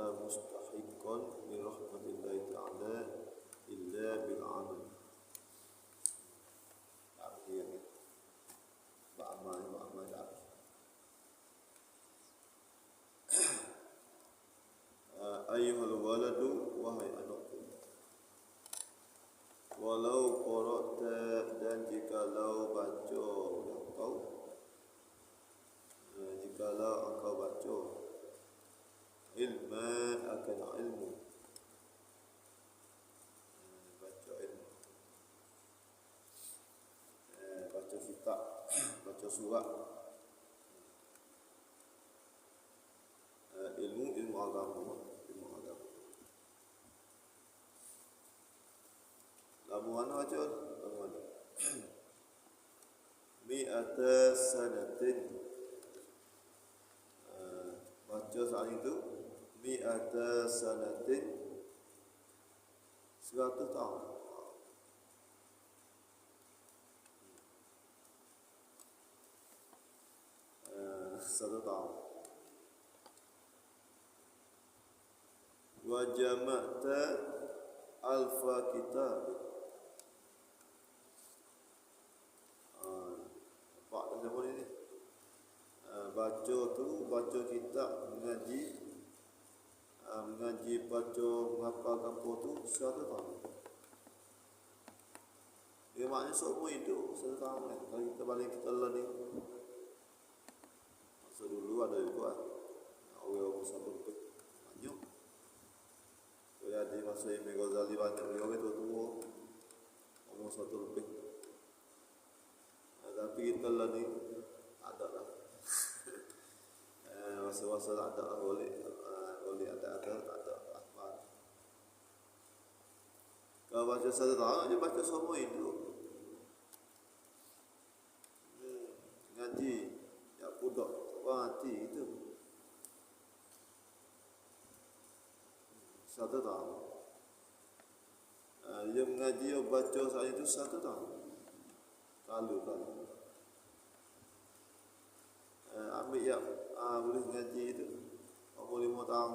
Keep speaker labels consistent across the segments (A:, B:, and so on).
A: wala mustahiqqan min rahmatillahi ta'ala illa bil amal. Artinya ba'amal ayyuhal waladu wahai anakku, walau qara'ta dan jikalau baca engkau, jikalau engkau baca ilma akan ilmu, baca ilmu, baca kitab, baca surat, ilmu agama. Lamu mana baca? Lamu mana? Mi'ata sanatin. Baca saat itu mi'ata sanatin 100 tahun. Satu tahun. Wa jama'ta alfa kitab. Pak dah zaman ini. Baca tu, baca kitab, mengaji, baca, menghafal apa tu 100 tahun. Dia maknanya semua hidup 100 tahun. Kalau kita balik kita learning. Masa dulu ada juga orang satu lebih banyak. Saya di masa Imam Ghazali banyak orang itu tua, umur 1 lebih. Tapi kita learning ada lah. Masa-masa ada boleh ada apa. Kalau baca 1 tahun, dia baca semua hidup. Ngaji, ya budak, hati itu 1 tahun. Dia mengaji, dia baca saat itu 1 tahun. Kalau ambil yang boleh ngaji itu umur 5 tahun.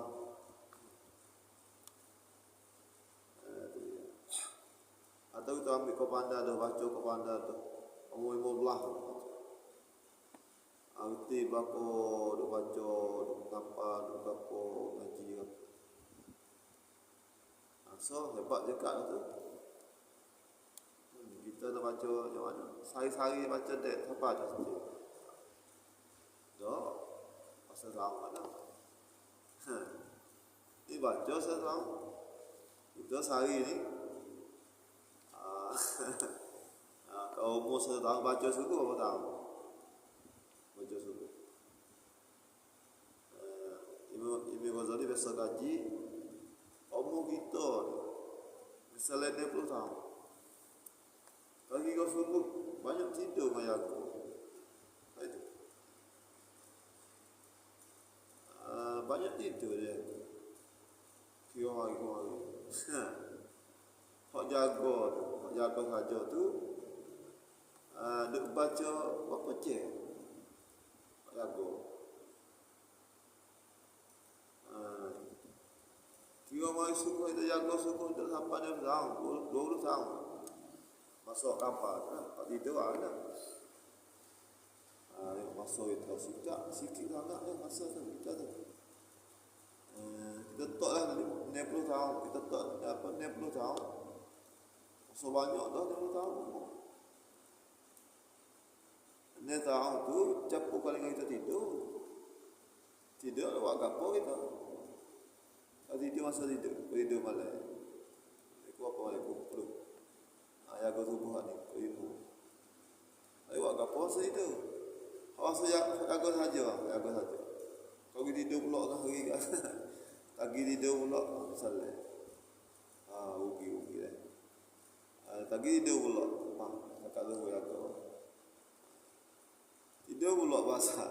A: Atau kita ambil kopanda dah, baca kopanda tu umur 15. Arti bako dah baca, dah ngapa, dah gapo ngaji. So hebat dekat tu. Kita dah baca macam mana? Sehari-hari baca dek siapa dah sendiri. Dah pasal sama dah. Ini baca setahun. Kita sehari ni kalau umur 1 tahun baca suku berapa tahun? Baca suku. Imam Ghazali biasa kaji umur kita misalnya 20 tahun. Pagi kau subuh banyak tidur maya aku. Itu. Banyak tidur dia. Kira hari. Hak jaga saja tu duk baca berapa je? Hak jaga. Kira hari subuh kita jaga subuh untuk sampai 20 tahun. Masuk kapal, tak tidur ada. Masuk itu sikit sangat masa tu kita tu. Kita tak lah 60 tahun, kita tak dapat 60 tahun. So banyak dah 60 tahun. 60 tahun tu capuk kali kita tidur. Tidur buat apa kita? Tidur masa tidur malam. Aku apa malam perlu. Jaga tubuh ni, ilmu. Ayo buat apa saya itu? Awak saya jaga saja. Kau tidur pula kan hari kan. Pagi tidur pula salah. Rugi dah. Pagi tidur pula. Tak tahu jaga. Tidur pula basah.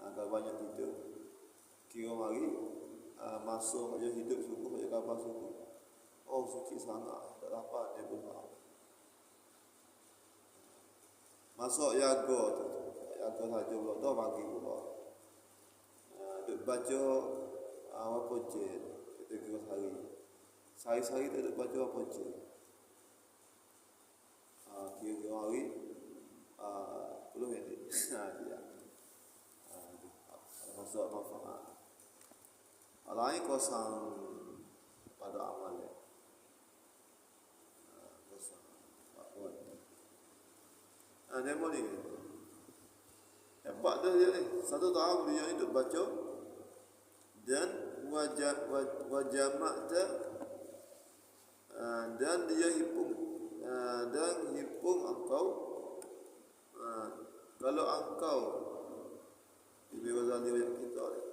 A: Kalau banyak tidur. Kira hari masuk aja hidup subuh aja kapan subuh. Oh sikit sangat tak dapat dia pula. Masuk jaga saja pula dah pagi pula. Duk baca apa je kita kira hari. Sehari-hari tak ada baca apa je. Kira-kira hari 10 minit. Dia. Masuk manfaat. Lain kosong pada amal ya. Kosong. Apa? Demo ni. Hebat dah dia ni. 1 tahun dia ni duk baca dan wajamak dah dan dia himpun engkau kalau engkau Ibn Ghazali banyak kita ni.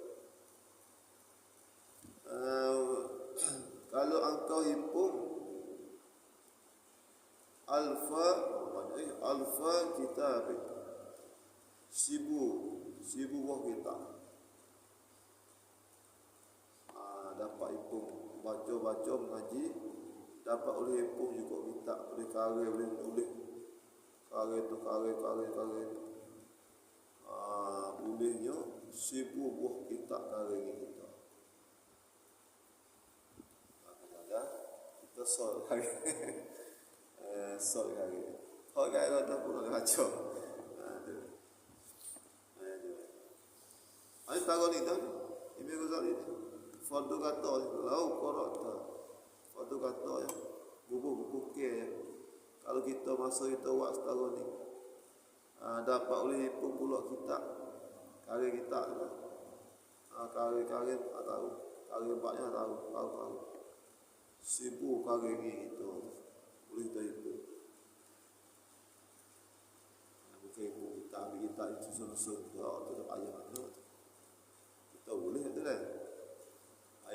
A: Kalau engkau himpun alfa kitab sibu buah kitab, dapat himpun baca mengaji, dapat oleh himpun juga kitab, boleh karya, boleh tulis karya tu bolehnya sibu buah kitab karya kita. Kita sol hari. Sol hari. Hak gaya dah pun nak baca. Ai tahu ni dah. Ibn Ghazali ni. Fardu kata lau qara'ta. Fardu kata ya. Buku ke ya. Kalau kita masa kita buat setahun ni. Dapat oleh pula kitab. Karya kitab tu. Karya tak tahu. Karya banyak tahu. Sibuk karya ni kita. Boleh kita itu. Bukan ibu kita ambil kita itu susun atau tetap ayam mana. Kita boleh tu kan.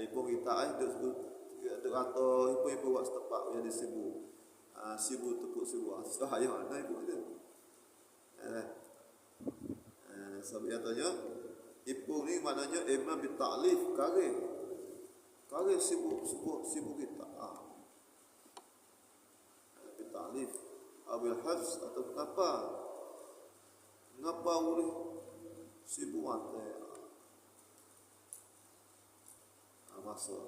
A: Ibu kita duk kata ibu buat setempat yang di sibu. Sibu tepuk sibu. So ayam mana ibu tu. Sebab dia tanya ibu ni maknanya imam bitaklif karya sibuk kita. Bitaklif abil hafs atau ngapa boleh sibuk mata. Masuk.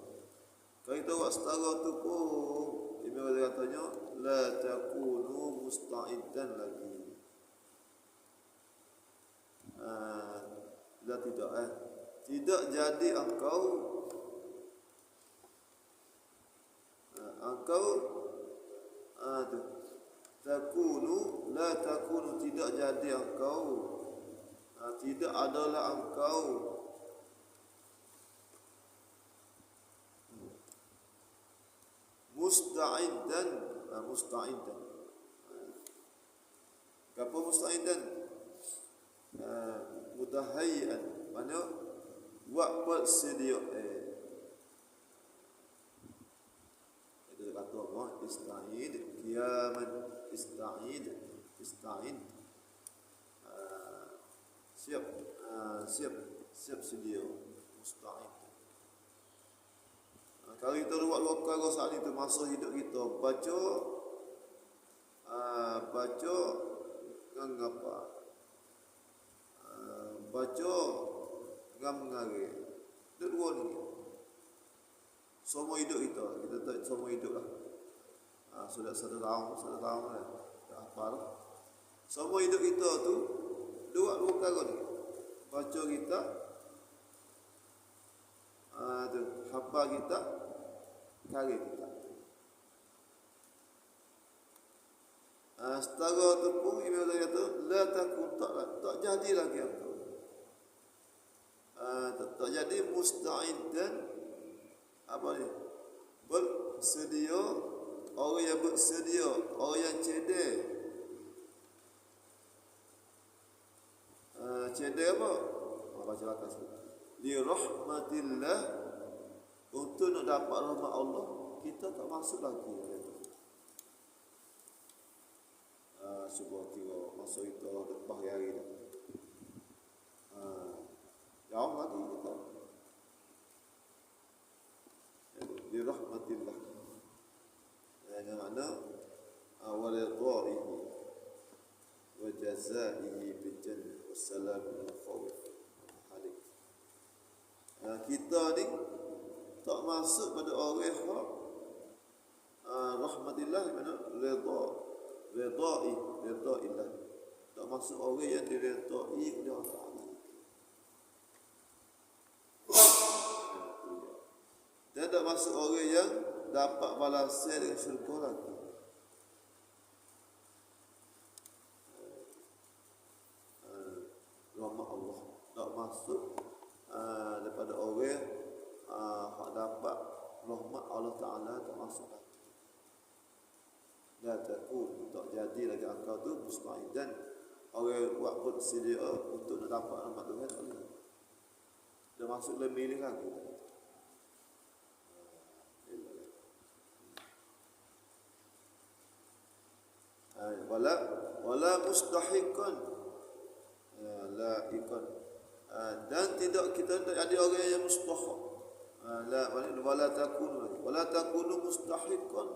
A: Kalau kita buat setara tu pun Ibn Ghazali katanya la takunu musta'idan lagi. Tidak jadi engkau takunu tidak jadi engkau tidak adalah engkau musta'idan apa musta'idan mutahayyan mana buat bersedia itu kata Allah ista'id qiyaman ista'in siap sedia musta'id. Kalau kita buat perkara saat itu masa hidup kita baca dengan apa? Baca dengan mengalir. Dua ni. Semua hidup kita tak semua hidup lah. Sudah 1 tahun lah. Dah hafal. Semua hidup kita tu dua perkara ni. Baca kita hafal kita karya kita. Setara tu pun Ibn Ghazali kata la takun tak jadi lagi aku. Tak jadi musta'idan apa ni? Bersedia, orang yang bersedia, orang yang cedek. Cedek apa? Baca lakas. Li rahmatillah, untuk nak dapat rahmat Allah, kita tak masuk lagi. Sebuah kira masa itu lepas hari dah. Jauh lagi kita. Li rahmatillah. Yang mana awal ridha'ihi wa jazaihi bil jannah wassalam min khawf halik. Kita ni tak masuk pada orang hak rahmatillah mana redha illah. Tak masuk orang yang diredai oleh Allah Taala. Dan tak masuk orang yang dapat balasan dengan syurga lagi. Rahmat Allah tak masuk daripada orang hak dapat rahmat Allah Taala tak masuk lagi. La takun, tak jadi lagi engkau tu musta'idan orang buat bersedia untuk nak dapat rahmat Tuhan tak boleh. Dah masuk dalam milih lagi. Wala mustahiqan la ikon dan tidak kita tak ada orang yang mustahak wala takunu mustahiqan.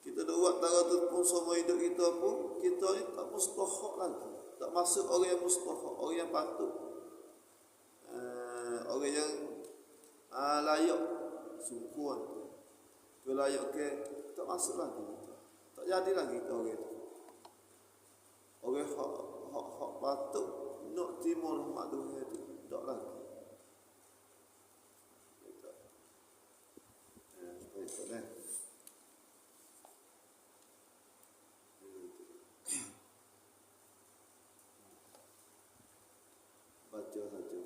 A: Kita dah buat tara tu pun semua hidup kita pun kita ni tak mustahak lagi, tak masuk orang yang mustahak, orang yang patut, orang yang layak sungguhan tu layak ke tak masuk lagi, tak jadi lagi kita orang tu. Orang hak patut nak terima rahmat Tuhan tu tak lagi. Baca saja.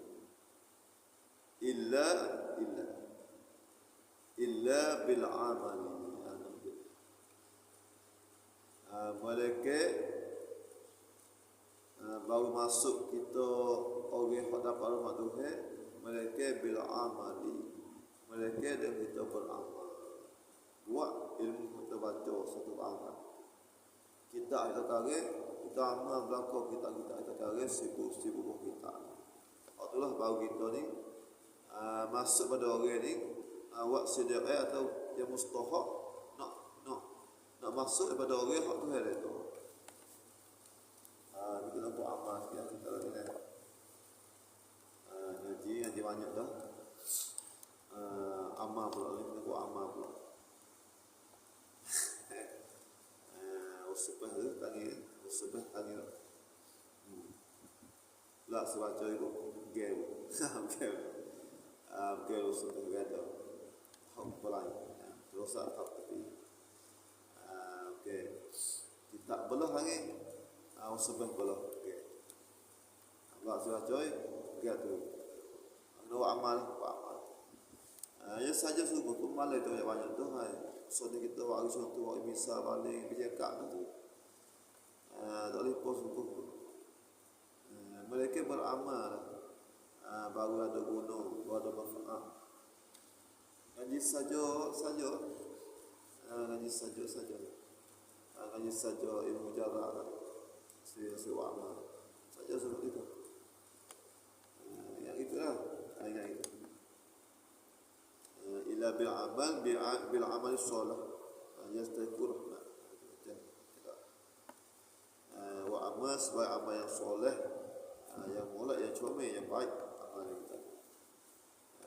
A: Illa bil amali. Malaikat baru masuk kita orang yang dapat rahmat Tuhan, malaikat bil amali, malaikat dan kita beramal, buat ilmu kita baca satu amal. Kita ada tarik, kita amal belakang kita ada tarik sibuk kita. Itulah baru kita ni masuk pada orang ni buat sedia atau yang mustahak nak masuk daripada orang hak Tuhan itu. Kita nak buat amal sikit kita lagi ni. Ngaji banyak dah. Amal pula ni kita buat amal pula. Usbah tu tadi. Lah sebaca itu game. Game usbah gada. Hak pelai. Terus tak tapi. Okey. Kita belah lagi. Usbah belah. Okey. Allah sebaca gada. Nak amal. Ya saja subuh tu malam tu banyak tu hai. Soalnya kita bagi contoh bagi misal balik bercakap tu. Tak boleh pos subuh. Mereka beramal baru ada guna, baru ada manfaat. Ngaji saja. Ngaji saja ilmu jarak. Sewa amal. Saja seperti itu. Yang itulah. Yang itu. Ila bil amal soleh yastahiqur rahmat. Wa amal sebagai amal yang soleh, yang molek, yang comel, yang baik amal kita.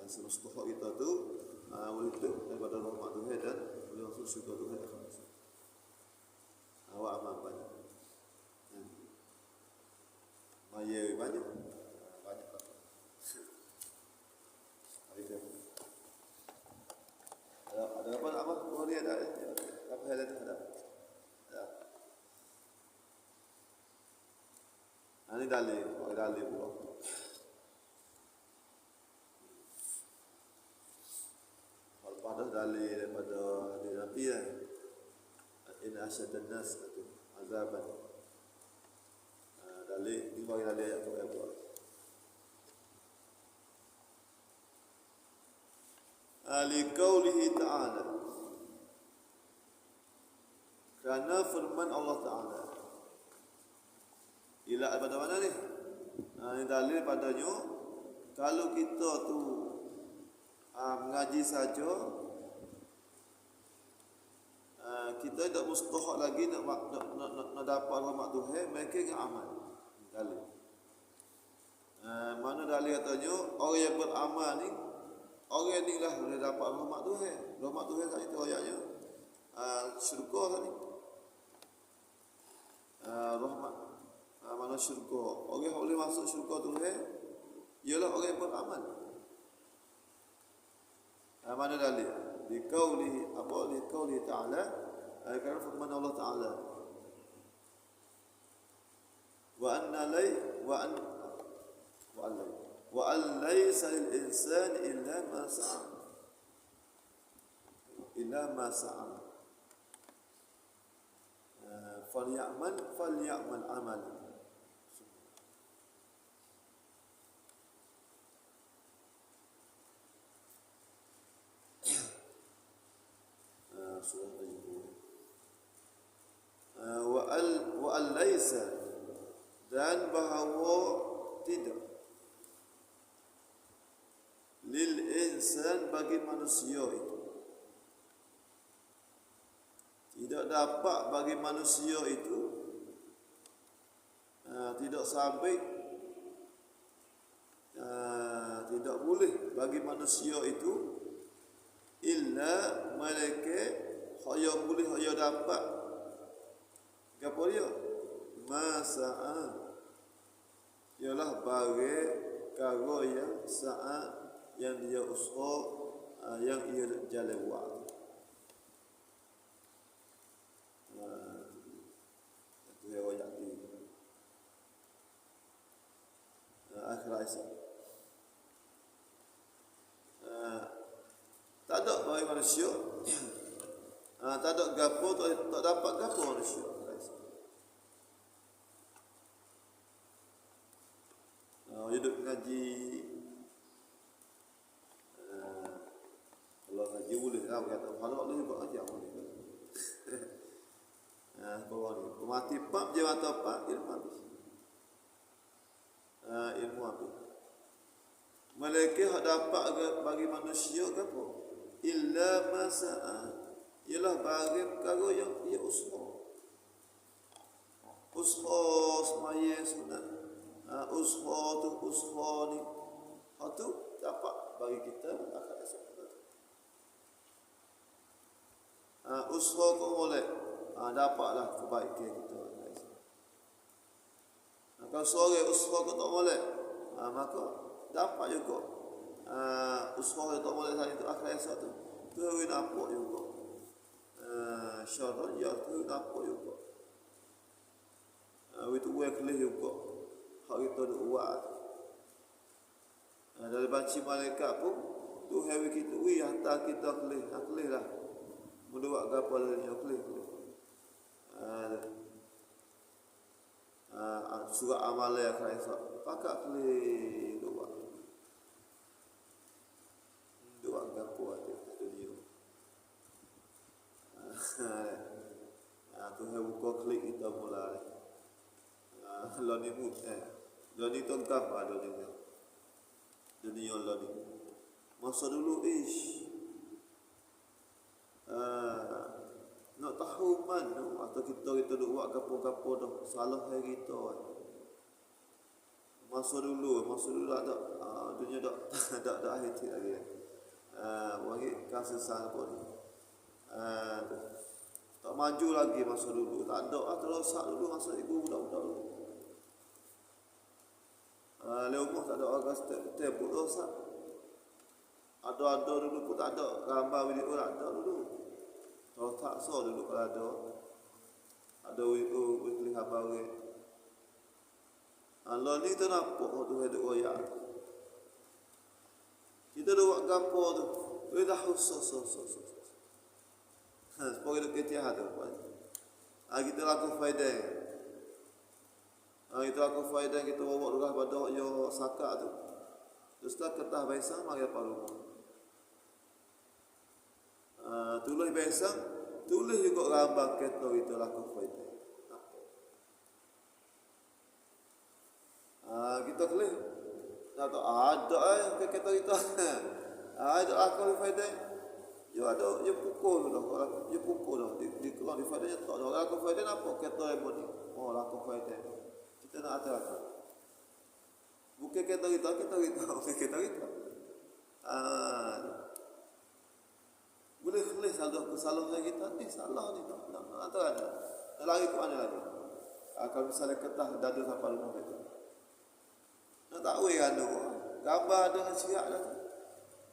A: Semestinya kita tu boleh tu daripada rahmat Tuhan dan boleh masuk syurga Tuhan akan masuk. Awak amal banyak. Maya banyak. Banyak lah. Ada apa? Oh dia ada. Apa hal itu ada? Ini dalil pula. Pada dalil daripada Nabi ya. In asyadan nas azaban. Dalil ini bagi dalil yang berapa? Liqaulihi ta'ala, kerana firman Allah Ta'ala. Ila pada mana ni? Ini dalil padanya kalau kita tu mengaji saja, kita tak mustahak lagi nak dapat rahmat Tuhan, mereka dengan amal. Dalil. Mana dalil katanya orang yang beramal ni Orang ni lah boleh dapat rahmat Tuhan. Rahmat Tuhan tadi tu ayatnya. Syurga tadi. Rahmat. Mana syurga. Orang yang boleh masuk syurga Tuhan ialah orang yang beramal. Mana dalil? Liqaulihi apa? Liqaulihi ta'ala. Kerana firman Allah Ta'ala. Wa anna lay wa an wa an laysa lil insani illa ma sa'a. Illa ma sa'a. Falyamal amal. Surah Al-Jumu'ah. Wa al laysa, dan bahawa tidak, lil insan, bagi manusia itu, tidak dapat bagi manusia itu, tidak sampai, tidak boleh bagi manusia itu, illa malaikat haya boleh haya dapat apa dia? Masa'a, ialah bagi karo yang saat yang dia usaha, yang ia jalan buat. Itu yang wajah di akhir Aisyah. Tak ada bagi manusia. Tak ada gapo, tak dapat gapo manusia. Hidup ngaji, kalau ngaji boleh lah, kata kalau boleh buat ngaji boleh. Bawah ni, mati pak je mata pak, ilmu habis. Ilmu habis. Malaikat dapat bagi manusia gapo? Illa masa'a, ialah bagi perkara yang ia usaha. Usaha semaya sunat. Usaha ni. Itu dapat bagi kita akan esok. Usaha kau boleh. Dapatlah kebaikan kita. Kalau seorang usaha kau tak boleh, maka dapat juga. Usaha tak boleh tadi itu akan esok tu. Tu nampak juga. Syarat ya tu nampak juga. Itu gue kelih juga. Hak kita duk buat. Dari banci malaikat pun tu hari kita hantar kita kelih lah. Menduak gapo dari kelih. Surah amal yang akan esok pakat kelih dua gapo ada dunia. Tu hari buka klik kita mulai. Lani mut lani tengkap ada dunia lani. Masa dulu nak tahu mana atau kita duk buat gapo-gapo dah salah hari kita. Masa dulu ada dunia dak akhir lagi. Bagi kasih sang pun. Tak maju lagi masa dulu. Tak ada terosak dulu masa ibu budak-budak dulu. Leumah tak ada orang step pun rosak. Ada dulu pun tak ada gambar video tak ada dulu. Kalau tak so dulu kalau ada video weekly gambar we. Allah ni tu nampak tu hidup royak. Kita dah buat gapo tu. We dah so. Sebagai duk ketiah tu. Kita laku faedah. Kita laku faedah kita bawa durah pada yo sakak tu. Terus tak ketah biasa mari apa rumah. Tulis biasa, tulis juga gambar kita itu laku faedah. Kita kelih. Tak ada kita. Ada aku faedah. Yo ada yo pukul dah. Di keluar di faedahnya tak ada. Laku faedah apa kita ribut ni? Oh laku faedah. Kita nak atas. Bukan kita. Bukan kita. ada kesalahan kita ni salah ni nak antara ada. Nak lari ke mana lagi? Kalau misalnya ketah dada sampai rumah kita. Nak tahu kan tu. Gambar dengan siap dah tu.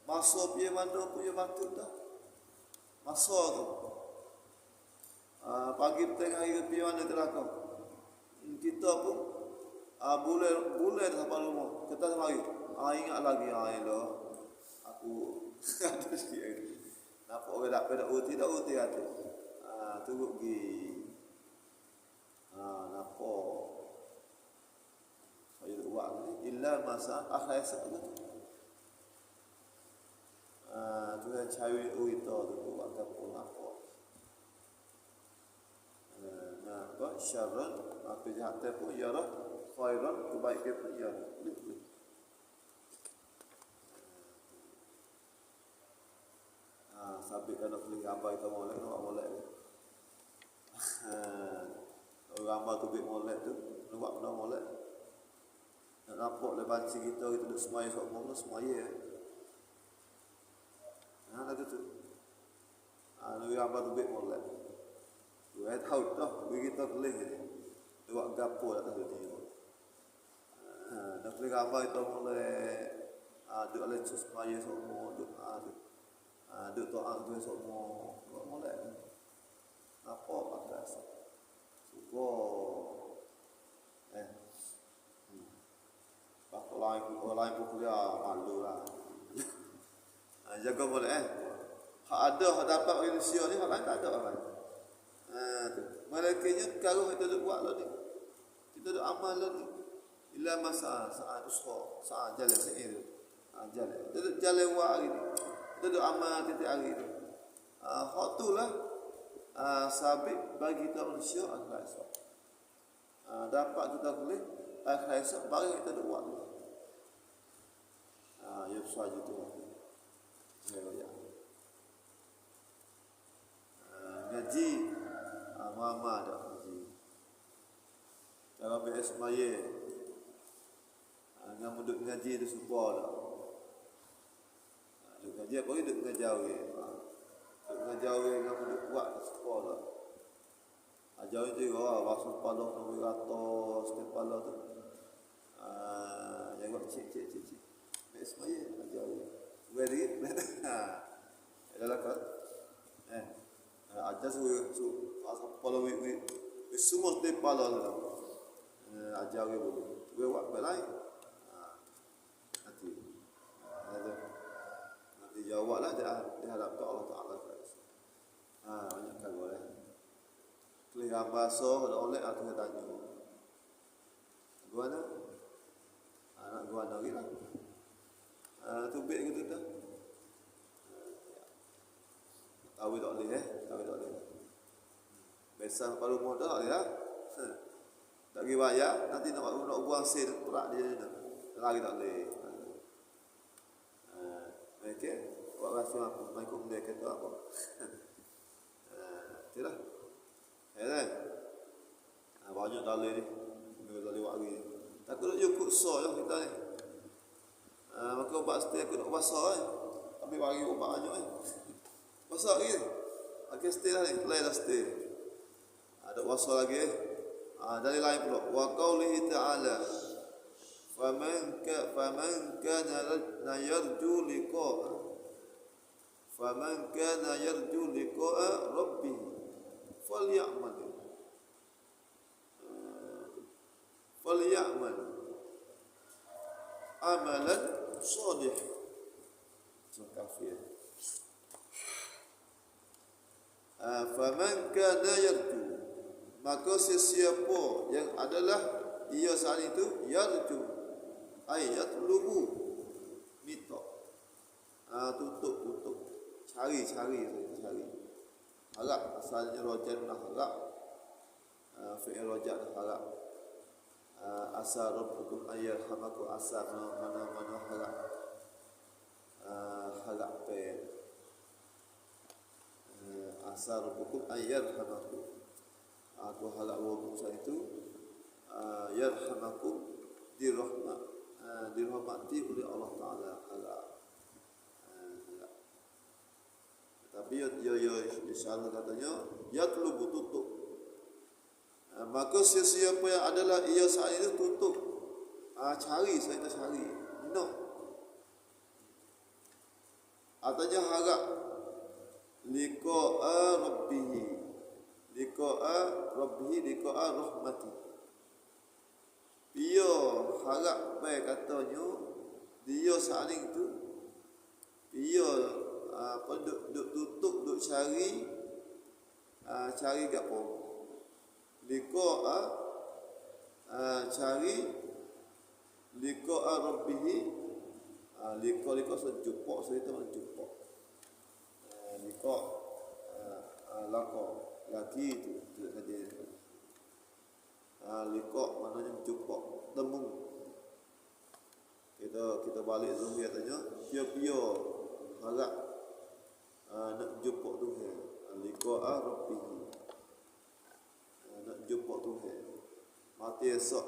A: Masa punya mana punya batu dah. Masa tu. Pagi petang hari ke mana terlakau. Kita pun boleh sampai rumah. Kita semari. Ingat lagi elok. Aku ada sikit. Nampak orang tak pada uti hati. Turut pergi. Nampak. Saya buat ni. Illa masa akhir sahaja. Tuhan cari kita tu buat apa nampak. Nah, syarran apa jahat pun yarah khairan kebaikan pun yarah. Sabit kan nak beli gambar kita molek tu, molek tu. Gambar tu bik molek tu, nampak benda molek. Nak nampak le banci kita duduk semaya sok mula semaya. Lagu tu. Nak gambar tu bik molek. Tu tahu dah, bagi kita boleh ni. Buat gapo dah tahu ni. Nak beli gambar kita molek. Duduk le semaya sok mula tu. Duk doa tu semua molek. Apa atas. Suka. Orang lain pun kuliah malu lah. Jaga boleh hak ada hak dapat manusia ni hak lain tak ada kan. Tu. Malaikatnya kalau kita duk buat lah ni. Kita duk amal lah ni. Illa masa saat usha, saat jalan sehir. Jalan. Kita duk jalan buat hari ni. Kita duk amal tiap hari tu. Hak tu lah sabit bagi kita manusia akhirat esok. Dapat kita boleh akhirat esok bagi kita duk buat tu. Ya besar je tu. Ya. Ngaji Muhammad dah ngaji. Dalam BS Maya. Dengan duduk ngaji tu super dah. Duduk ngaji apa duduk ngajawi. Duduk ngajawi dengan duduk buat super dah. Ajawi tu basuh kepala nombor 100 kepala tu. Yang buat cik. BS Maya ajawi. Very adalah kan aja su kepala semua kepala tu. Ajawi boleh. Buat belai. Nanti jawablah di hadapan Allah Taala. Banyak kan boleh. Kelihatan bahasa oleh aku tanya. Gua nak anak gua nak gila. Tu baik gitu dah. Tahu tak boleh tahu tak boleh. Besar paru modal ya. Tak pergi bayar, nanti nak buang sen perak dia ni. Lagi tak boleh. Okey, buat rasa apa? Mai kum dia kata apa? Itulah. Kan? Banyak dalil ni. Dalil wari ni. Takut nak cukup so je kita ni. Maka ubat stay aku nak puasa tapi bagi ubat banyak puasa lagi. Okey stay lah ni, lain dah stay. Ada puasa lagi. Dari lain pula wa qaulihi ta'ala faman kana yarju liqa'a rabbih falyamal amalan salih. Kafir. Faman kana yarju, maka sesiapa yang adalah ia saat itu yarju ayat lubu minta tutup cari harap asalnya rojan nak harap fi'il rojan harap asa rabbukum ayyarhamakum asa mana harap harap asa rabbukum ayyarhamakum. Aku harap wabuk saya itu yarhamakum dirahmati oleh Allah Ta'ala harap. Tapi insya-Allah katanya yatlubu tutup. Maka siapa yang adalah ia saat itu tutup. Cari, saya tak cari. No. Artinya harap liqa'a rabbih. Liqa'a rabbih, liqa'a rahmati. Dia harap baik katanya dia saling tu dia duk tutup duk cari gapo liqa'a cari liqa'a rabbih liqa sejupok cerita menjupok liqa laqa lagi itu saja liqa maknanya menjupok temu kita balik zuhur katanya pia-pia harap nak jumpa Tuhan liqa'a rabbih nak jumpa Tuhan mati esok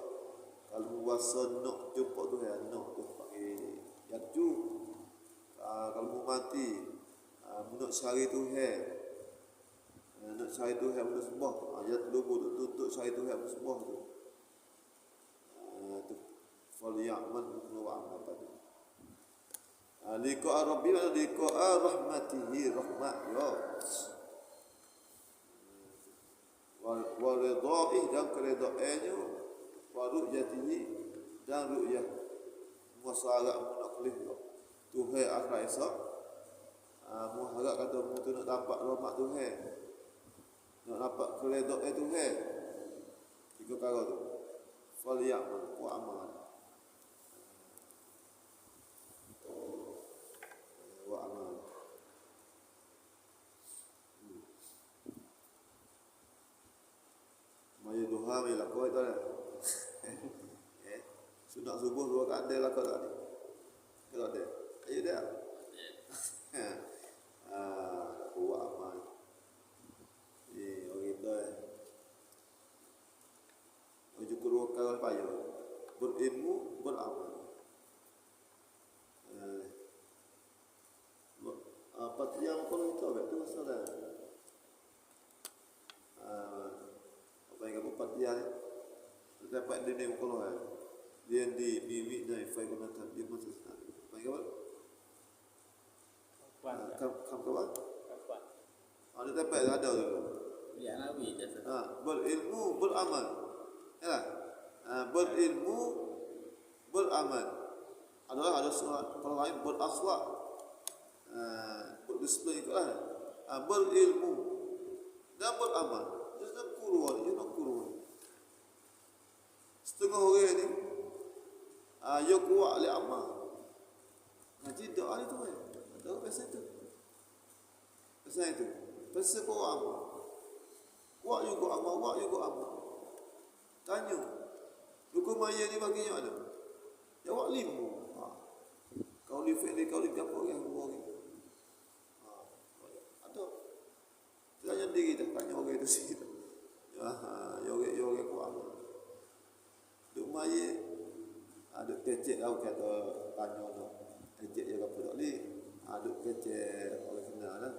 A: kalau puasa nak jumpa Tuhan nak tu pakai yaju kalau mati nak cari Tuhan nak cari Tuhan benda sembah ayat lubu tutup cari Tuhan benda sembah tu tu falyaman wa amal tadi liqa'a rabbi wa liqa'a rahmatihi rahmat ya wa ridha'i dan keridhaannya wa ru'yatihi dan ru'yah musarak munaklih Tuhan akhirat esok muharap kata mu tu nak dapat rahmat Tuhan nak dapat keridhaan Tuhan tiga perkara tu falyaman wa amal Maya duha mai lakoi tu dah. Sunat subuh dua rakaat dia lakoi tak ni? Kalau ada. Ayo dah. Buat amal. Orang kita menuju ke ruang payah. Berilmu, beramal. Yang kalau itu agak tu masalah. Apa yang kamu patian dapat dia ni kalau dia di bibi dan fai guna dia masa sana. Apa yang kamu? Kapan? Ada dapat ada tu.
B: Ya nabi jasa.
A: Berilmu, beramal. Yalah. Berilmu, beramal. Ada surat kalau lain berakhlak. Berdisiplin itu lah. Berilmu dan beramal. Dia nak kurun. Setengah orang ni dia kuat oleh amal. Ngaji doa itu kan. Doa pasal itu. Pasal itu. Pasal kau amal. Kuat juga amal. Tanya. Dukun maya ni baginya ada. Jawab limu. Kau li fi'li kau li apa yang buat ni. Ada. Tanya diri dah tanya orang itu sih. Yoga kuat. Duk maya ada kecek kau kata tanya tu. Kecek jaga budak ni. Ada kecek orang kenal lah.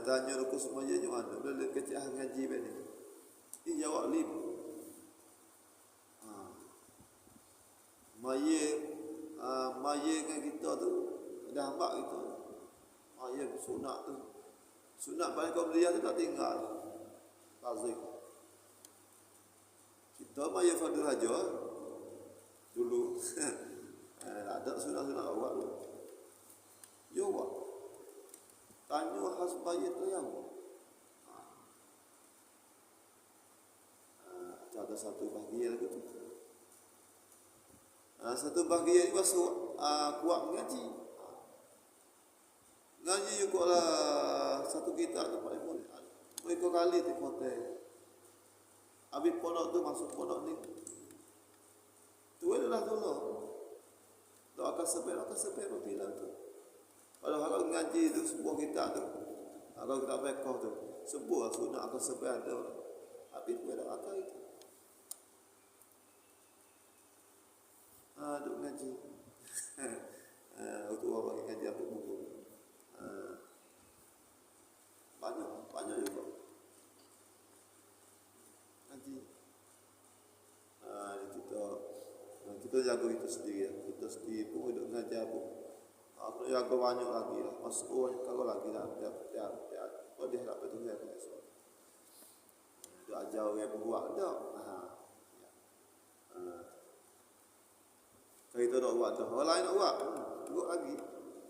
A: Tanya dukun semaya ni mana? Bila kecek ngaji baik ni. Dia jawab lim. Maya kan kita tu dah hamba kita. Maya sunat tu. Sunat paling kau beliau tu tak tinggal. Lazim. Kita maya fardhu haja dulu. Ada sunat-sunat awak tu. Yo awak. Tanya khas maya tu yang. Ada satu bahagian lagi tu. Satu bahagian ni masuk kuat mengaji. Ngaji juga lah satu kitab tu paling boleh. Mereka kali di hotel. Habis pondok tu masuk pondok ni. Tu adalah dulu. Tu akan sampai roti lah tu. Kalau ngaji tu sebuah kitab tu. Kalau kita bekoh tu. Sebuah sunat akan sampai ada. Habis tu ada akal itu. Duk ngaji. Itu orang jaga itu sendiri ya. Kita sendiri pun hidup ngajar pun. Aku jaga banyak lagi lah. Masuk kalau lagi lah. Tiap. Kau dia nak betul ya. Itu ajar orang buat dah. Kalau kita nak buat dah. Orang lain nak buat. Buat lagi.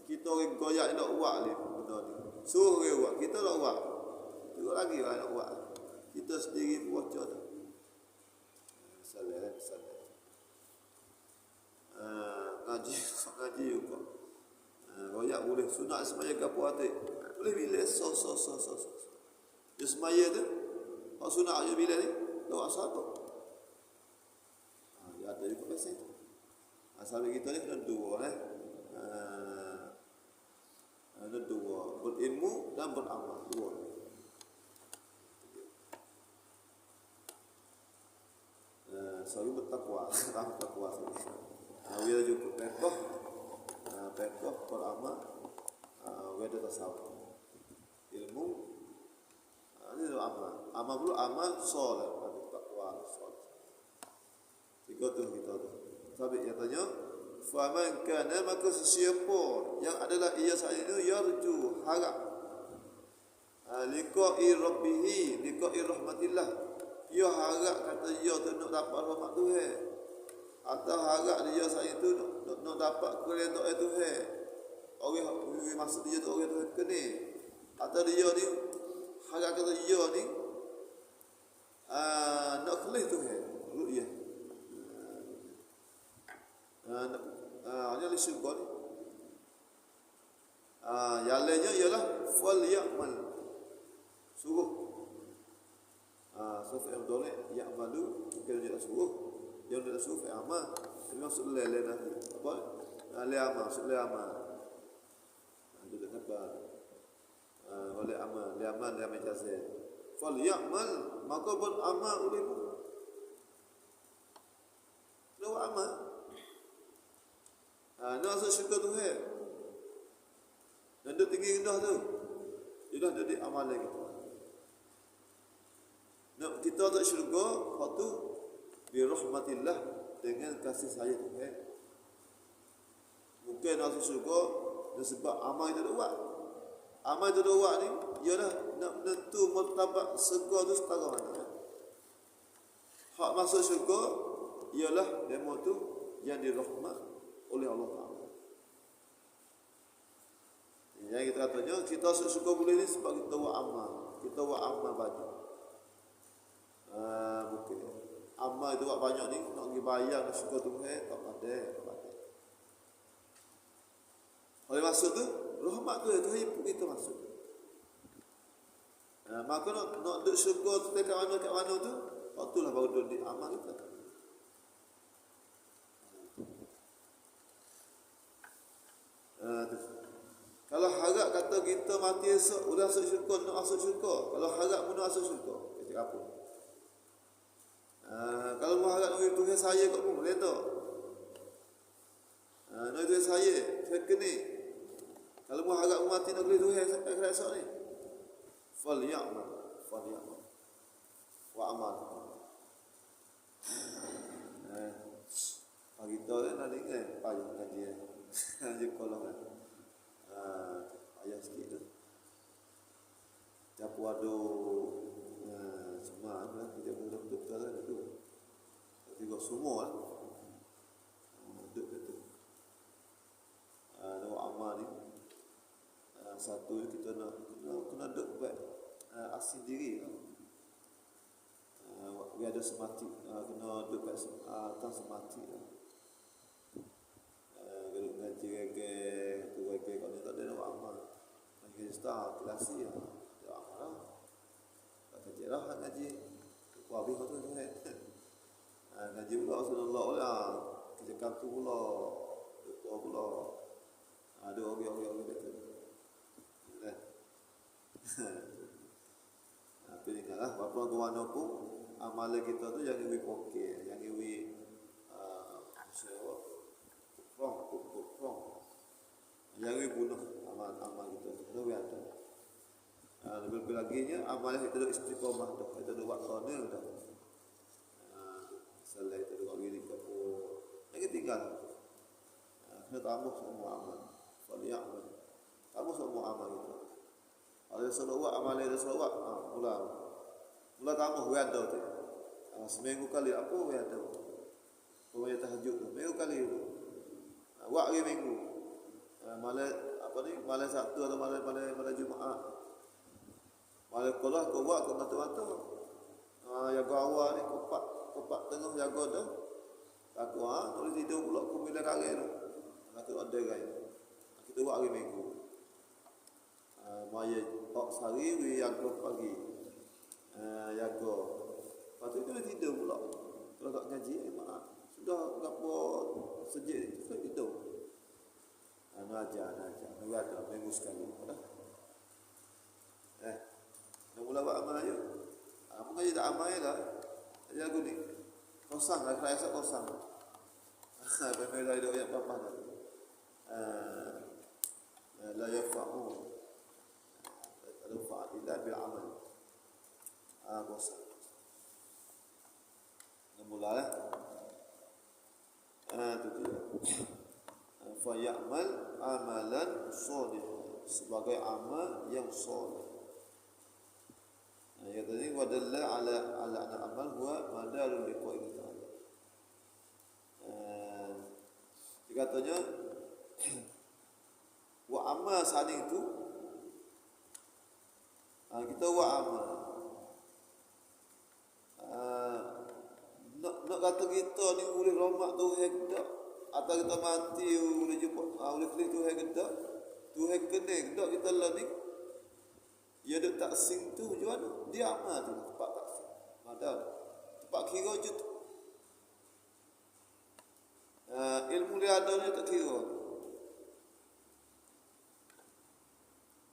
A: Kita orang goyak nak buat ni. Benda ni. Suruh orang buat. Kita nak buat. Buat lagi orang nak buat. Kita sendiri pun bocor dah. Salah. Ngaji juga. Royak boleh sunat semaya ke apa hati. Boleh bila so. Dia semaya tu. Kalau sunat aja bila ni. Lawak siapa? Dia ada juga pasal tu. Asal kita ni kena dua ada dua. Berilmu dan beramal. Dua. Selalu bertakwa. Takwa saja. Dia juga pekoh beramal. Dia tasawuf. Ilmu ini adalah amal. Amal dulu amal soleh. Takwa soleh. Tiga tu kita tu. Tapi yang tanya, faman kana maka sesiapa yang adalah ia saat itu yarju harap liqa'i rabbih liqa'i rahmatillah. Ia harap kata dia tu nak dapat rahmat Tuhan. Atau harap dia saat itu nak dapat keredaan Tuhan. Orang maksud dia tu orang Tuhan kena. Atau dia ni harap kata dia ni nak kelih Tuhan. Ru'yah. Hanya di syurga ni. Yang lainnya ialah fal ya'mal. Suruh. So fi'il mudhari' ya'malu mungkin dia suruh. Yang dia suruh fi'il amal. Ini maksud lain nanti. Apa? Lain amal, maksud lain amal. Dia kata oleh amal, lain amal dia majazah. Fal ya'mal maka beramal olehmu. Lalu amal. Nak masuk syurga Tuhan. Dan dia tinggi rendah tu. Dia dah jadi amalan kita. Nak kita masuk syurga, waktu birahmatillah dengan kasih sayang Tuhan. Mungkin nak masuk syurga sebab amal kita dah buat. Amal kita dah buat ni, ialah nak menentu martabat syurga tu setara mana. Hak masuk syurga ialah demo tu yang dirahmat oleh Allah Ta'ala. Yang kita katanya, kita suka boleh ni sebab kita buat amal. Kita buat amal banyak. Mungkin amal itu buat banyak ni, nak pergi bayar, nak syukur Tuhan, tak pandai. Oleh maksud tu, rahmat tu, Tuhan pun kita masuk. Maka nak duduk syukur kat mana tu, waktulah baru duduk di amal kita. Kalau harap kata kita mati esok sudah masuk syurga, nak masuk syurga. Kalau harap pun nak masuk syurga, kita apa? Kalau mau harap nak Tuhan saya kat pun boleh tak? Nak Tuhan saya kena. Kalau mau harap mati nak boleh Tuhan akhirat esok ni. Fal ya'mal wa amal. Pagi tu nak dengar payah kajian. Dia kolong kan. Ayah sikit tu. Capu ado semua lah. Kita belum betul lah tu. Tengok semua lah. Duduk tu. Nak amal ni. Satu kita kena duduk baik. Asin diri lah. Dia ada semati. Kena duduk baik atas semati lah. Ngaji rege tu rege kalau tak ada nak amal ngaji start kelasi ya amal tak kerja lah ngaji aku habis tu ngaji pula Rasulullah lah kerja kantor pula doktor pula ada orang betul tapi ingatlah apa kawan aku amalan kita tu jangan we poket jangan we jangan bunuh amal kita. Itu ada. Lebih lagi nya amal kita tu istiqamah dah. Kita tu buat sana dah. Selain itu kalau diri kamu. Yang ketiga tinggal. Kena tambah semua amal. Falyamal. Tambah semua amal itu. Ada selawat amal ada selawat. Mula tambah we ada tu. Seminggu kali apa we ada. Pokoknya tahajud tu. Minggu kali itu. Wak hari minggu. Malam apa ni? Malam Sabtu atau malam Jumaat. Malam kolah kau buat kau mata-mata. Jaga awal ni kopak tengah jaga dah. Aku boleh tidur pula aku bila kali tu. Aku ada kan. Kita buat hari minggu. Maya ok sehari we jaga pagi. Jaga. Lepas tu boleh tidur pula. Kalau tak ngaji sudah gapo sejak tu tidur. Naja. Negara minggu sekali. Nak mula buat amal aja. Mengaji tak amal lah. Aja aku ni. Kosong lah, kerasa kosong. Pemela hidup yang apa dah. La yafa'u. La yafa'u illa bil amal. Kosong. Nak mula lah. Itu dia. Fa ya'mal amalan salihan, sebagai amal yang salih. Ya tadi wadalla ala anna amal huwa madarul liqa'i ta'ala. Dikatanya wa amal saling itu kita wa amal. Nak kata kita ni boleh romak tu hendak atau kita mati boleh jumpa boleh klik tu hendak tu hendak kita lah ni. Ya ada taksing tu macam mana? Dia amal tu tempat taksing. Ada tempat kira je tu. Ilmu dia ada ni tak kira.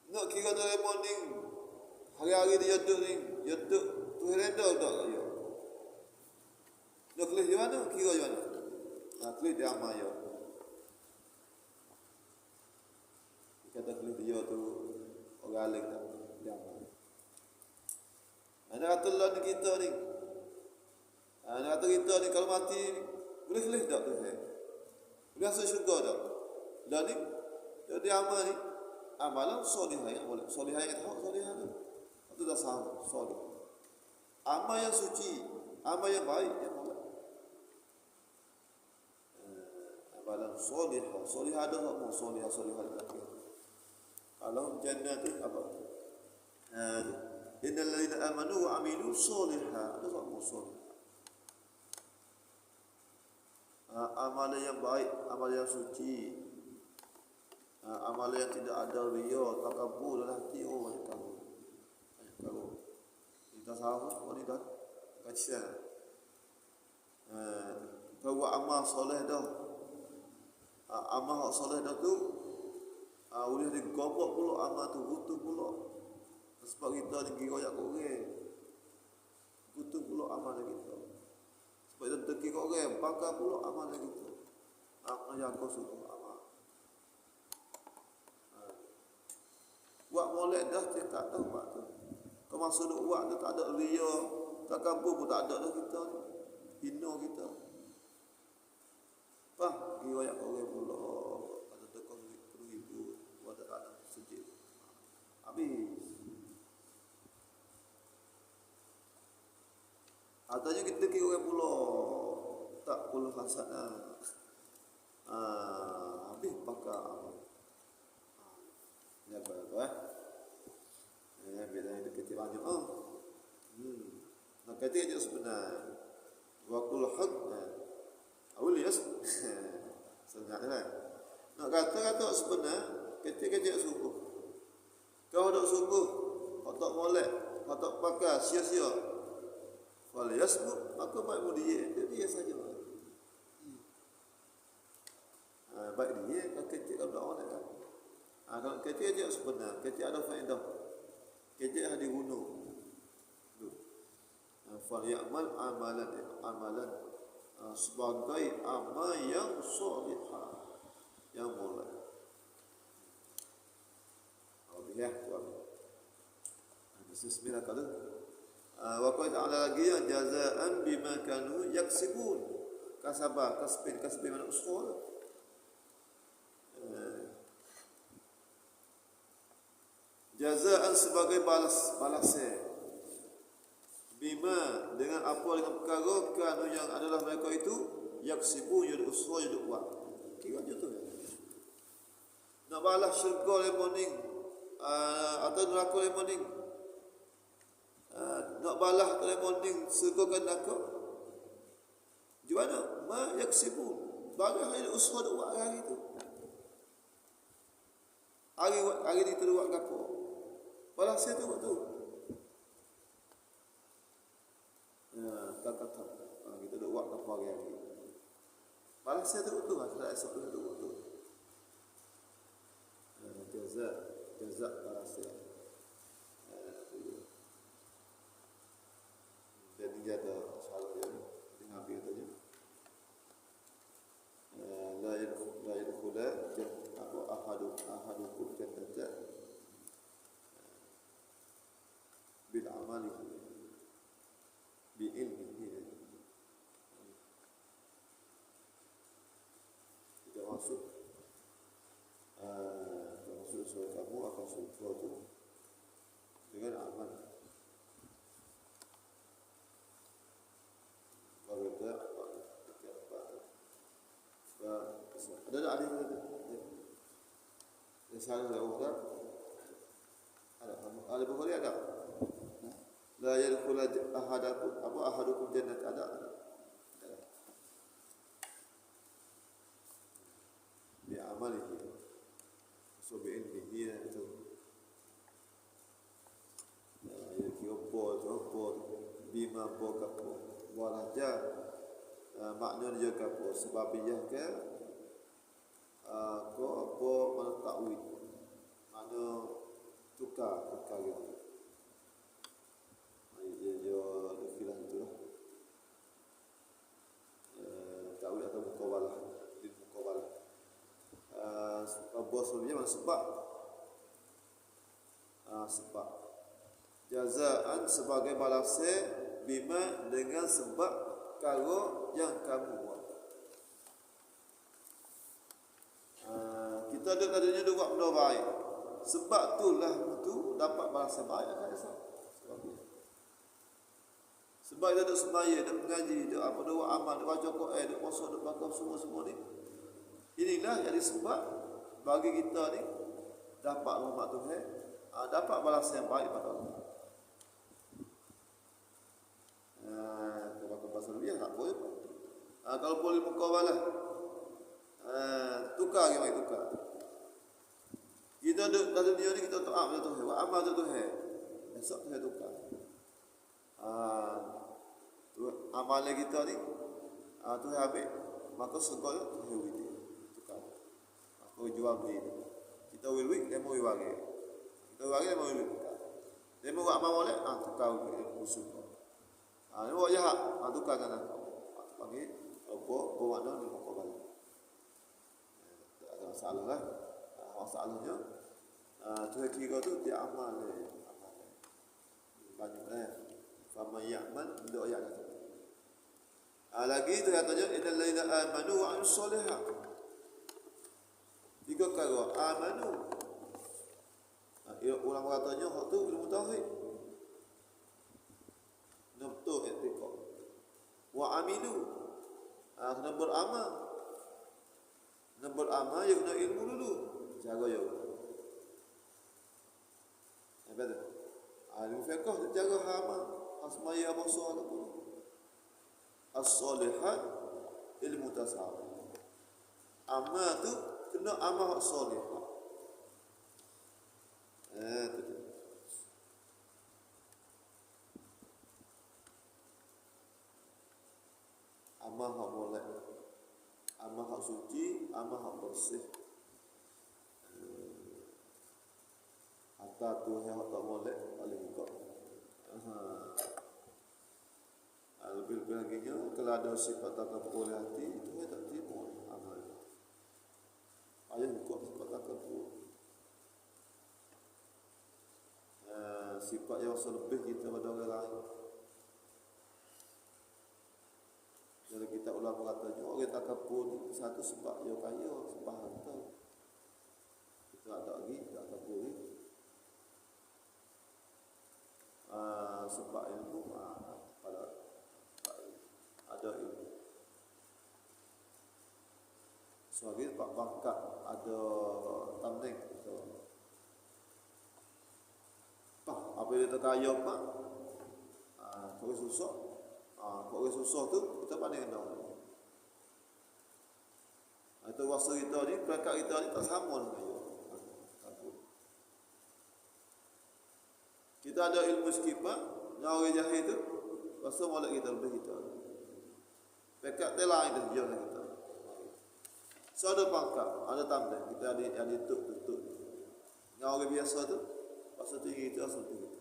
A: Nak kira dari morning hari-hari dia duduk ni, dia duduk tu reda dak dia. Nak klik di mana? Kira di mana? Klik dia amal ya. Kata klik dia tu orang lain tak. Anak kata lah ni kita ni. Anak kata kita ni kalau mati boleh kelih tak tu? Boleh rasa syurga tak? Dan ni dia amal ni amalan solihah yang boleh. Solihah yang tahu solihah tu. Itu dah sah solih. Amal yang suci, amal yang baik yang boleh. Amalan solihah, solihah ada tak mau solihah lelaki. Kalau jannah tu apa? Innal ladzina amanu wa amilu sholihat, itu semua solih. Amal yang baik, amal yang suci, amal yang tidak ada riya, takabur dalam hati orang kamu. Kita sahabat wanita kasihan. Kau amal soleh dah. Amal soleh dah tu boleh digobok pula amal tu butuh pula. Sebab kita ni kira yak korang. Butuh pula amal kita. Sebab kita teki korang, pakai pula amal kita. Amal yang kau suruh amal. Buat molek dah cakap dah buat tu. Kau masuk duk buat tu tak ada ria, tak kampung pun tak ada dah kita ni. Hina kita. Kira yak korang pula. Kata tekau ribu, buat tak ada sejik. Habis. Atanya kita kira orang pula tak puluh hasanah. Habis pakai. Ya apa? Beda dekat banyak. Nak kata je sebenar. Waqul haq. Awlias. Sebenarnya. Nak kata sebenar, ketika dia sungguh. Kau dak sungguh, kau tak molek, kau tak pakai sia-sia. Wal yasbu, maka baik dia saja. Baik dia kalau kecil kalau orang kan. Kalau kecil dia sebenar, kecil ada faedah. Kecil ada guna. Fal ya'mal amalan sebagai amal yang salihah yang mulai. Ya, tuan. Bismillah kalau wa qala ta'ala lagi jazaan bima kanu yaksibun. kasabah, kasbin mana usul. Jazaan sebagai balasnya. Bima dengan apa dengan perkara kanu yang adalah mereka itu yaksibu yud usul yud wa. Kira je tu. Nak balas syurga lemoning atau neraka lemoning. Nak balas lemoning syurga ke neraka. Gimana? Ma yaksibu. Bagai hari usul yud wa hari itu. Hari itu buat gapo? Balas tu tu. Kata kita duk buat apa hari. Balas saya tu ada esok tu tu. Jaza balas saya. Dan dia ada salah dia dengan apa tadi. La yadkhula apa ahadukum jannata bil amali bi ilmihi. Tidak masuk surga kamu akan surga itu dengan amal. Kalau tidak ada salah orang ada Bukhari ada. La yadkhulu ahadukum jannat ada. Bi amalihi. So bi ilmihi itu. Ya kiopo bima bokapo. Waraja makna dia kapo sebabiyah ke ko apa mana takwid. Mana tukar gitu. Dia filah itu lah. Takwid atau muqabalah. Di muqabalah. Bos sebenarnya mana sebab jazaan sebagai balasnya bima dengan sebab karo yang kamu buat. Kita ada tadinya dua benda baik. Sebab itulah itu dapat balasan baik akan esok. Sebab kita duk sembahyang, duk mengaji, duk apa duk amal, duk baca Quran, duk puasa, duk bakar semua ni. Inilah jadi sebab bagi kita ni dapat rahmat Tuhan, dapat balasan yang baik pada Allah. Kalau bahasa Arabia tak boleh. Kalau boleh muqabalah. Tukar ke mai tukar. Kita dalam dunia ni kita taat pada Tuhan, buat amal pada Tuhan. Esok Tuhan tukar. Amalan kita ni Tuhan ambil, maka segala Tuhan beri tukar. Maka jual beli. Kita beli, dia mau bagi. Kita bagi, dia mau beli tukar. Dia mau buat amal boleh, tukar musuh. Dia buat jahat, tukar kan aku. Panggil apa bermakna ni muqabalah. Tak ada masalah lah. Masalahnya Tuhan kira tu dia amal banyak sama ya'mal doa yang lagi tu katanya innal ladzina amanu wa 'amilus sholihat. Tiga perkara amanu. Ulama katanya hak tu ilmu tauhid. Nabtu i'tiqad. Wa amilu. Kena beramal. Nak beramal ya kena ilmu dulu. Cara ya. Apa tu? Ilmu fiqh tu cara amal. Asmaya bahasa apa? As-solihat ilmu tasawuf. Amal tu kena amal soleh. Tu. Amal hak boleh. Amal hak suci, amal hak bersih. Hatta tu yang tak boleh paling kok. Lebih lagi kalau ada sifat takabur hati itu tak terima amal. Ayah kok sifat takabur. Sifat yang selebih kita pada orang lain. Jadi kita ulama kata orang takabur ni satu sebab dia kaya, sebab harta. Kita ada lagi takabur ni. Sebab ilmu pada ada ilmu. Sebagai pak bakat ada tameng gitu. Apa dia terkaya pak? Kau susah. Kau susah tu kita pandai kenal. Itu wasa kita ni, peringkat kita ni tak sama dengan dia. Kita ada ilmu sikit pak, yang orang jahil tu, wasa molek kita lebih kita. Peringkat telah itu dia dengan kita. So ada pangkat, ada tameng, kita ada yang dituk. Yang orang biasa tu, wasa tinggi kita, wasa tinggi kita.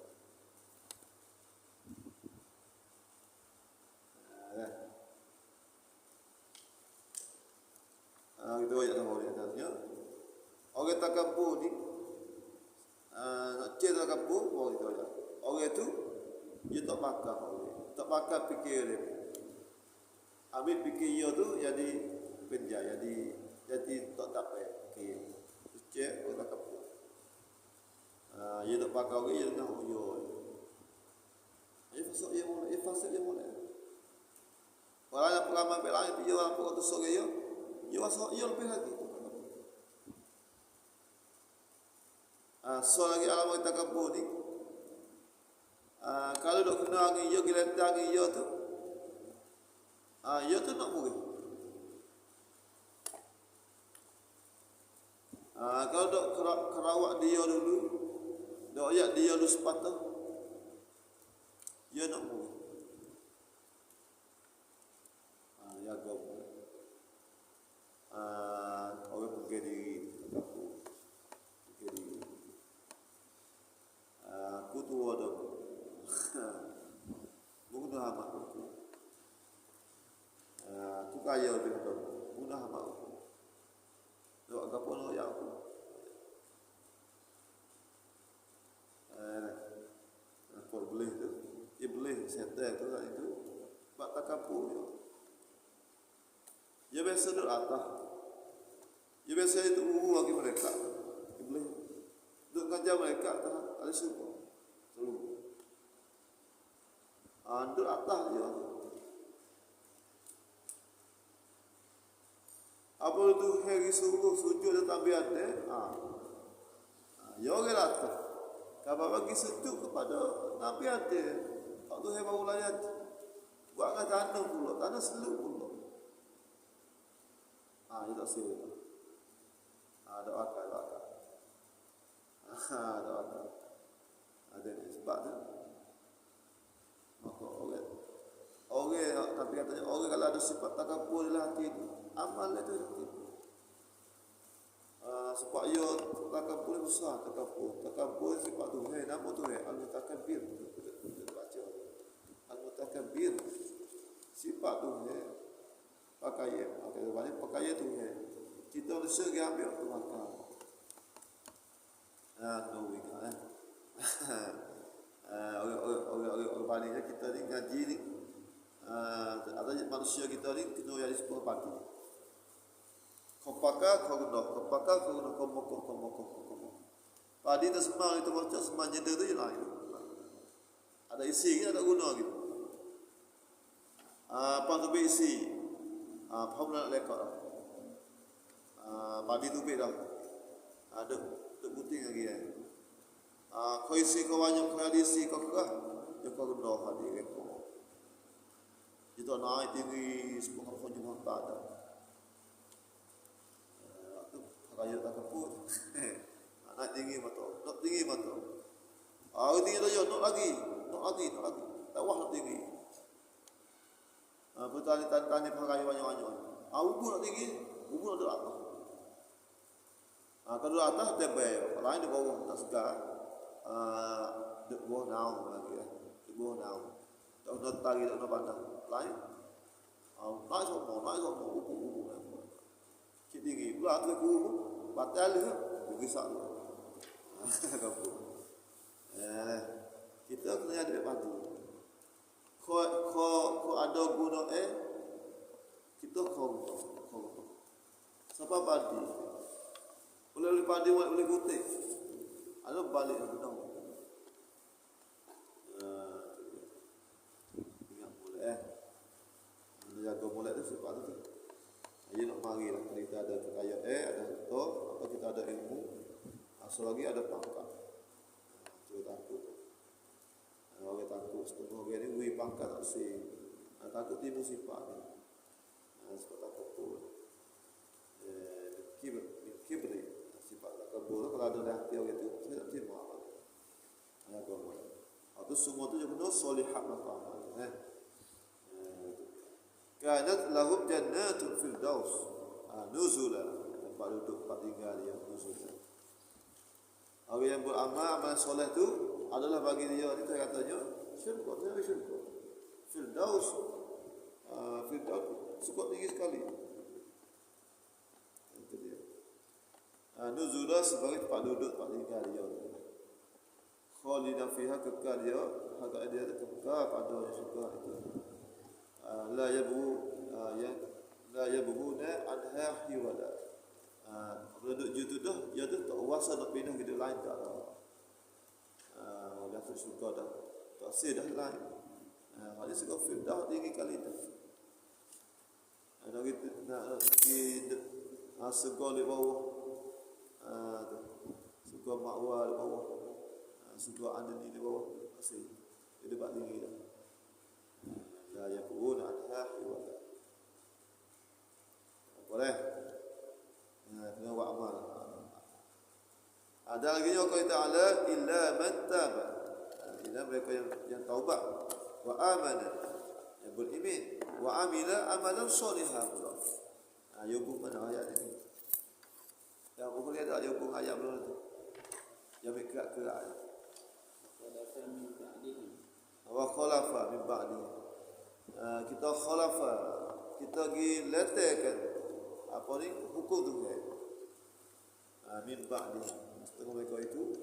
A: Kita banyak tahu di atasnya. Orang takabur ni, nak cek takabur, orang itu aja. Orang itu, dia tak pakar. Tak pakar fikir dia. Ambil fikir dia tu, jadi penjaya, jadi tak dapat fikir. Cek orang takabur. Dia tak pakar orang, dia nak uyur. Dia fasik dia boleh. Orang yang pengalaman lain, dia orang pun tu sok dia. Dia masuk ia lebih lagi. So lagi alamat takabur ni. Kalau dok kena angin ia gelentang ia tu. Ia tu nak murid. Kalau dok kerawak dia dulu, dok ayat dia dulu sepatah. Ia nak murid. Ya gam. Orang pergi di takabur. Aku tua dah. Mungkin amat aku. Aku kaya lebih dah. Mungkin amat aku. Dok agak pun ya aku. Apa boleh tu? Iblis setan tu kan itu. Bak takabur dia. Dia biasa duduk atas. Dia biasa itu lagi mereka. Iblis duduk kerja mereka ada syukur. Selalu. Duduk atas dia. Apa itu hari subuh sujud dan tabiat dia? Ya orang atas. Kalau bagi sujud kepada Nabi ada. Kalau tu hebat ulayat. Buat tanah pula. Tanah seluk pula. Dia tak siap. Doa akal. Doa akal. Ada sebab tu. Maka orang tapi katanya orang kalau ada sifat takabur dalam hati itu, amal itu hati. Sebab ia takabur besar, takabur sifat Tuhan, nama Tuhan al-mutakabbir. Baca al-mutakabbir sifat Tuhan. Pakaian Tuhan. Kita manusia dia ambil tu makan. Tahu kan? Orang bandingnya kita ni ngaji ni. Ada manusia kita ni kena jadi sebuah pagi. Kau guna komokoh. Padi tu semua itu baca semua jeda tu je lah. Ada isi ni ada guna gitu. Apa tu isi? Faham nak lekak lah. Padi tu dah. Duk puting lagi kau isi kau banyak kau ada isi kau kerah. Dia kau guna hadi rekod. Itu naik tinggi sebuah kau jumpa tak ada. Tu kaya tak keput. Naik tinggi mata. Nak tinggi mata. Tinggi tu je. Nak lagi. Tak wah nak tinggi. Petani pakai banyak-banyak. Ubur nak tinggi, ubur nak duduk atas. Kalau duduk atas, tebal. Lain di bawah, tak segar. Duduk bawah naung lagi. Duduk bawah naung. Tak nak tari, tak nak pandang. Lain. Naik semua, ubur. Cik tinggi. Pula tu aku ubur. Batal dia, bergisak tu. Kita kena ada pagi. Kau ada guna kita khawah. Siapa padi? Boleh padi, boleh putih. Ada balik ke dalam. Ingat mulai menjaga mulai itu sifat itu. Jadi nak mari lah kita ada kekayaan, ada harta, atau kita ada ilmu, selagi ada pangkat. Kita takut. Orang takut setengah orang ni beri pangkat tak sih. Takut timbul sifat ni. Sebab takut pun. Kibri sifat takabur kalau ada dalam hati orang itu saya tak terima amal. Itu semua tu benar solihat maka amal. Kanat lahum jannatul firdaus nuzula, tempat duduk, tempat tinggal dia nuzula. Orang yang beramal amal soleh tu adalah bagi dia ni katanya syurga, dia syurga. Firdaus cukup tinggi sekali. Itu dia. Nuzula sebagai tempat duduk, tempat tinggal dia. Khalidina fiha, kekal dia, hak dia kekal pada syurga itu. La yabghuna anha hiwala. Penduduk itu dah dia tu tak kuasa nak pindah ke lain tak. Dah tu syurga dah. Tak dah lain. Hal ini segala firdaus tinggi kali dah. Ada kita nak segala di bawah. Segala makwa di bawah. Segala anan di bawah. Masih dia dapat tinggi dah. La yaquluna anha hiwala. Boleh? Kena buat amal. Ada lagi Allah Ta'ala illa man taba. Illa mereka yang taubat wa amana, yang beriman, wa amila amalan solihah pula. Yubung mana ayat ini? Yang buku lihat tak yubung ayat belum tu? Yang bergerak-gerak. Wa khalafa min ba'di. Kita khalafa, kita pergi letakkan apa ni hukum Tuhan. Min ba'di. Setengah mereka itu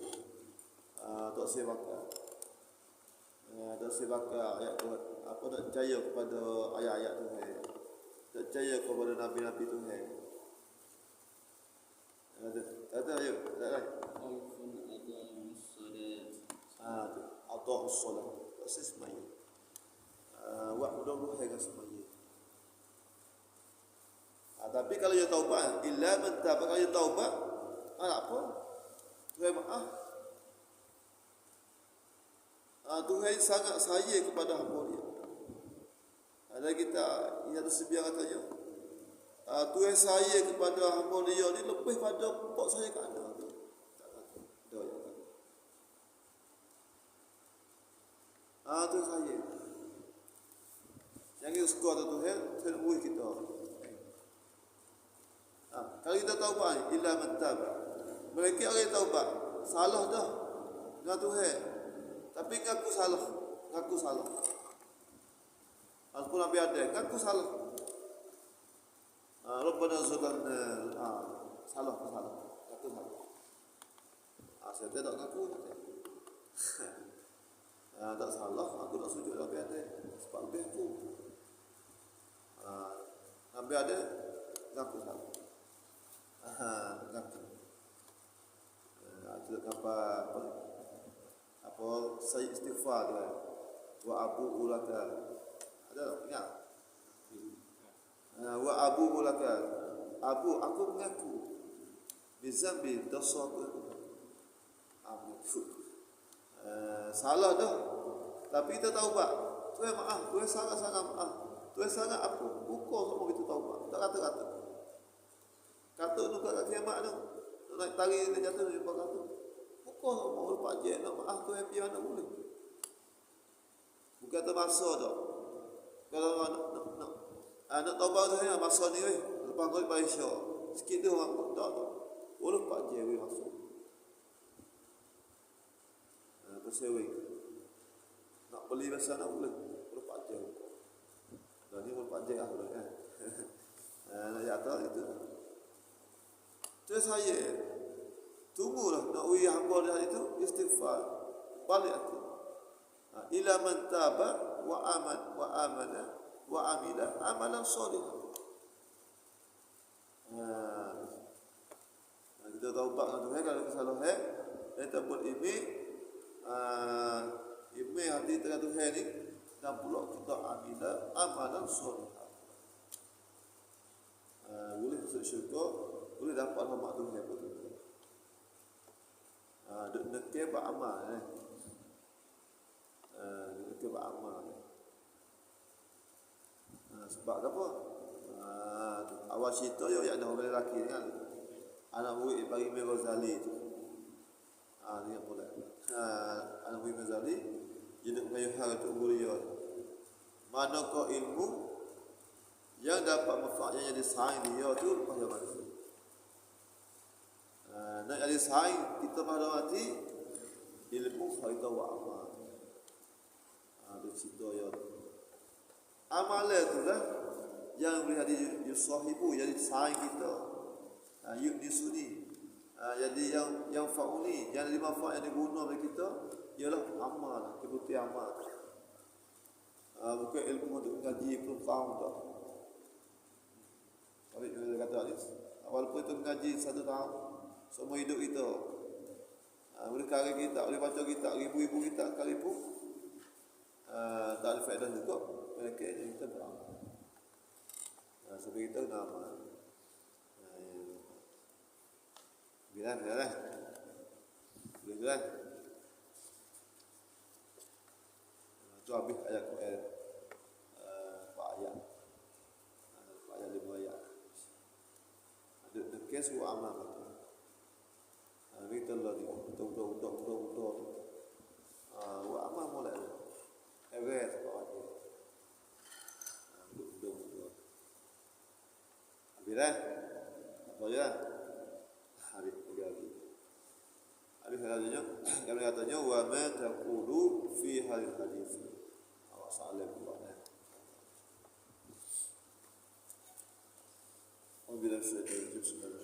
A: tak sebaka. Tak sebaka ayat Tuhan. Apa tak percaya kepada ayat-ayat Tuhan. Tak percaya kepada nabi-nabi Tuhan. Ada ayat, tak lain. Adaa'us solat. Tak semaya. Wa'budu Tuhan semaya. Tapi kalau dia taubat, illa man taba, kalau dia taubat, apa? Tuhan maaf. Tuhan sangat sayang kepada hamba dia. Ada kita yang tersebiar katanya, Tuhan sayang kepada hamba dia ni lebih pada pokok saya kat anda tu. Tak kata. Tuhan sayang. Yang kita suka tu Tuhan, Tuhan beri kita. Kalau kita taubat, illa man taba. Mereka orang taubat, salah dah dengan Tuhan. Tapi ngaku salah. Aku Nabi ada, ngaku salah. Rabbana zalamna, salah. Ngaku salah. Saya tak ngaku. Tak salah, aku tak sujud Nabi ada. Sebab lebih aku. Nabi ada, ngaku salah. Ngaku. Itu apa saya istighfar dia. Wa abu ulaka. Ada tak ingat? Wa abu ulaka. Aku mengaku bizambi dosa aku. Salah dah. Tapi kita taubat. Tuhan maaf, Tuhan sangat-sangat maaf. Tuhan sangat apa? Buka semua itu taubat. Tak kata-kata. Kata tu kat kiamat tu. Nak tarik dia jatuh dia kata. Buka semua lepas je nak maaf Tuhan biar nak boleh. Bukan termasa dah. Kalau nak taubat tu ya masa ni weh. Lepas kau lepas Isyak. Sikit dia orang tak tu. Boleh lepas je weh masuk. Bersewing. Nak beli masa nak boleh. Lepas je. Dan ni lepas je lah boleh kan. Nak jatuh itu. Itu saya. Tunggulah nak uji hamba dia itu istighfar. Balik hati. Ila man taba wa amana wa amila amalan solih. Kita taubat dengan Tuhan kalau kesalahan kita buat ini hati dengan Tuhan ni dan pula kita ambil amalan soleh. Boleh masuk syurga, boleh dapat rahmat Tuhan betul. Dek nekeh beramal nekeh beramal. Sebab apa? Awal cerita yo yang ada orang lelaki ni kan. Anak murid bagi Imam Ghazali tu. Ni apa dah? Anak murid Ghazali jadi pengayuhan untuk beliau. Manakah ilmu yang dapat manfaatnya jadi saing dia tu pada mati. Nak jadi saing kita pada mati ilmu kita buat amal. Ada cerita ya. Amalan tu lah yang boleh jadi yusahibu jadi saing kita. Yudnisuni. Jadi yang fauni yang ada manfaat yang diguna bagi kita ialah amal, kebutuhan amal. Bukan ilmu untuk mengaji belum faham tak. Tapi dia kata ni, walaupun itu mengaji 1 tahun, semua hidup kita, boleh karya kita, boleh baca kita, ribu-ribu kita sekalipun, tak ada faedah juga. Mereka kita beramal. Sebab kita kena amal. Bilang. Boleh. Itu habis ayat Quran. 4 ayat. 5 ayat. Ada kes buat amal kata. Kita lah ni betul. Buat amal mulai. Ewet sebab ada. Betul. Habis dah. Apa je lah. Habis katanya, kami katanya wa ma taqulu fi hadis hadis. Awak salah pula dah. Alhamdulillah syaitan.